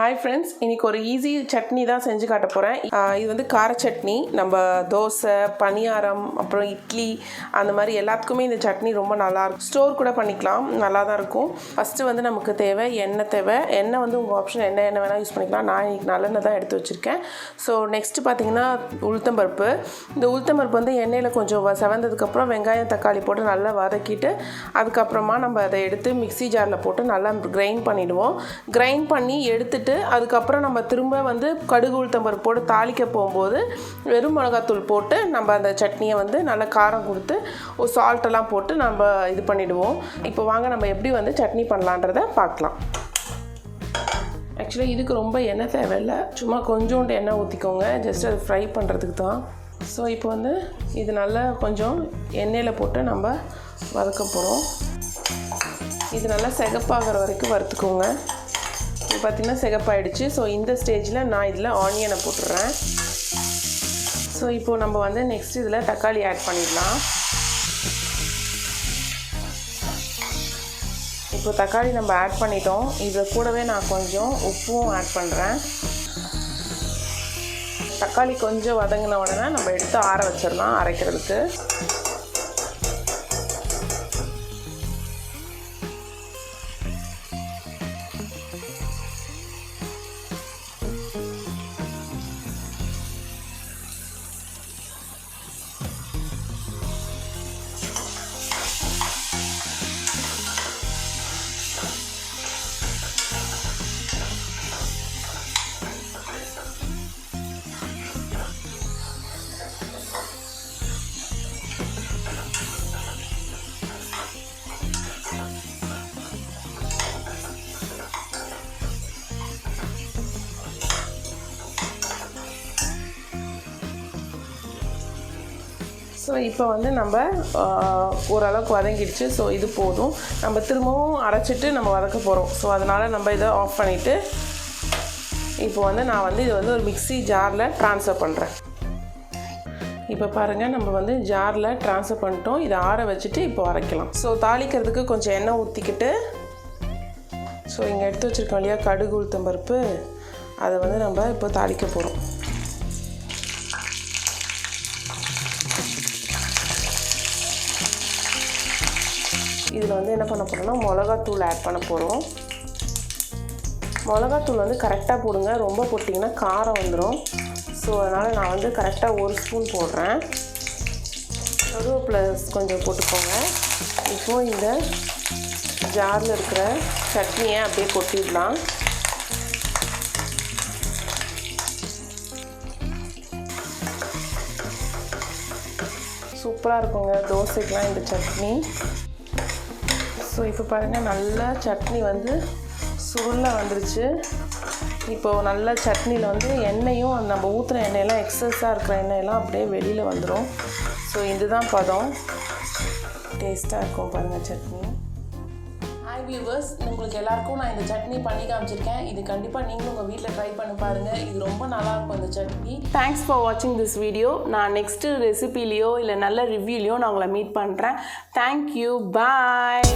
Hi friends, இன்றைக்கி ஒரு easy chutney தான் செஞ்சு காட்ட போகிறேன். இது வந்து கார சட்னி. நம்ம தோசை, பணியாரம், அப்புறம் இட்லி அந்த மாதிரி எல்லாத்துக்குமே இந்த சட்னி ரொம்ப நல்லாயிருக்கும். ஸ்டோர் கூட பண்ணிக்கலாம், நல்லா தான் இருக்கும். ஃபஸ்ட்டு வந்து நமக்கு தேவை எண்ணெய் வந்து உங்கள் ஆப்ஷன் எண்ணெய் வேணால் யூஸ் பண்ணிக்கலாம். நான் இன்றைக்கி நல்லெண்ணெய் தான் எடுத்து வச்சுருக்கேன். ஸோ நெக்ஸ்ட்டு பார்த்திங்கன்னா உளுத்தம்பருப்பு. இந்த உளுத்தம்பருப்பு வந்து எண்ணெயில் கொஞ்சம் செவந்ததுக்கப்புறம் வெங்காயம் தக்காளி போட்டு நல்லா வதக்கிட்டு அதுக்கப்புறமா நம்ம அதை எடுத்து மிக்ஸி ஜாரில் போட்டு நல்லா கிரைண்ட் பண்ணிவிடுவோம். கிரைண்ட் பண்ணி எடுத்துட்டு அதுக்கப்புறம் நம்ம திரும்ப வந்து கடுகு உளுத்தம்பருப்பு போட்டு தாளிக்க போகும்போது வெறும் மிளகாத்தூள் போட்டு நம்ம அந்த சட்னியை வந்து நல்லா காரம் கொடுத்து ஒரு சால்ட்டெல்லாம் போட்டு நம்ம இது பண்ணிவிடுவோம். இப்போ வாங்க நம்ம எப்படி வந்து சட்னி பண்ணலான்றதை பார்க்கலாம். ஆக்சுவலாக இதுக்கு ரொம்ப எண்ணெய் தேவையில்லை, சும்மா கொஞ்சோண்டு எண்ணெய் ஊற்றிக்கோங்க, ஜஸ்ட் அது ஃப்ரை பண்ணுறதுக்கு தான். ஸோ இப்போ வந்து இது நல்லா கொஞ்சம் எண்ணெயில் போட்டு நம்ம வதக்க போகிறோம். இது நல்லா சிகப்பாகிற வரைக்கும் வறுத்துக்கோங்க. இது பார்த்திங்கன்னா சிகப்பாயிடுச்சு. ஸோ இந்த ஸ்டேஜில் நான் இதில் ஆனியனை போட்டுடுறேன். ஸோ இப்போது நம்ம வந்து நெக்ஸ்ட் இதில் தக்காளி ஆட் பண்ணிடலாம். இப்போ தக்காளி நம்ம ஆட் பண்ணிட்டோம். இதில் கூடவே நான் கொஞ்சம் உப்பும் ஆட் பண்ணுறேன். தக்காளி கொஞ்சம் வதங்கின உடனே நம்ம எடுத்து ஆற வச்சிடலாம் அரைக்கிறதுக்கு. ஸோ இப்போ வந்து நம்ம ஓரளவுக்கு வதங்கிடுச்சு. ஸோ இது போதும். நம்ம திரும்பவும் அரைச்சிட்டு நம்ம வதக்க போகிறோம். ஸோ அதனால் நம்ம இதை ஆஃப் பண்ணிவிட்டு இப்போ வந்து நான் வந்து இது வந்து ஒரு மிக்ஸி ஜாரில் ட்ரான்ஸ்ஃபர் பண்ணுறேன். இப்போ பாருங்கள், நம்ம வந்து ஜாரில் ட்ரான்ஸ்ஃபர் பண்ணிட்டோம். இதை ஆற வச்சுட்டு இப்போ அரைக்கலாம். ஸோ தாளிக்கிறதுக்கு கொஞ்சம் எண்ணெய் ஊற்றிக்கிட்டு, ஸோ இங்கே எடுத்து வச்சுருக்கோம் இல்லையா கடுகு உளுத்தம்பருப்பு, அதை வந்து நம்ம இப்போ தாளிக்க போகிறோம். இதில் வந்து என்ன பண்ண போகிறோம்னா மிளகாத்தூள் ஆட் பண்ண போகிறோம். மிளகாத்தூள் வந்து கரெக்டாக போடுங்க, ரொம்ப போட்டிங்கன்னா காரம் வந்துடும். ஸோ அதனால் நான் வந்து கரெக்டாக 1 ஸ்பூன் போடுறேன். கருவேப்பிலை கொஞ்சம் போட்டுக்கோங்க. இப்போது இந்த ஜாரில் இருக்கிற சட்னியை அப்படியே கொட்டிடலாம். சூப்பராக இருக்குங்க தோசைக்கெலாம் இந்த சட்னி. ஸோ இப்போ பாருங்கள், நல்லா சட்னி வந்து சுருளாக வந்துருச்சு. இப்போது நல்ல சட்னியில் வந்து எண்ணெயும் நம்ம ஊற்றுன எண்ணெயெல்லாம் எக்ஸஸாக இருக்கிற எண்ணெயெல்லாம் அப்படியே வெளியில் வந்துடும். ஸோ இதுதான் பதம். டேஸ்ட்டாக இருக்கும் பாருங்கள் சட்னி. ஹாய் வியூவர்ஸ், உங்களுக்கு எல்லாருக்கும் நான் இந்த சட்னி பண்ணி காமிச்சிருக்கேன். இது கண்டிப்பாக நீங்களும் உங்கள் வீட்டில் ட்ரை பண்ணி பாருங்கள். இது ரொம்ப நல்லாயிருக்கும் இந்த சட்னி. தேங்க்ஸ் ஃபார் வாட்சிங் திஸ் வீடியோ. நான் நெக்ஸ்ட்டு ரெசிபிலையோ இல்லை நல்ல ரிவ்யூலையோ நான் உங்களை மீட் பண்ணுறேன். தேங்க்யூ, பாய்.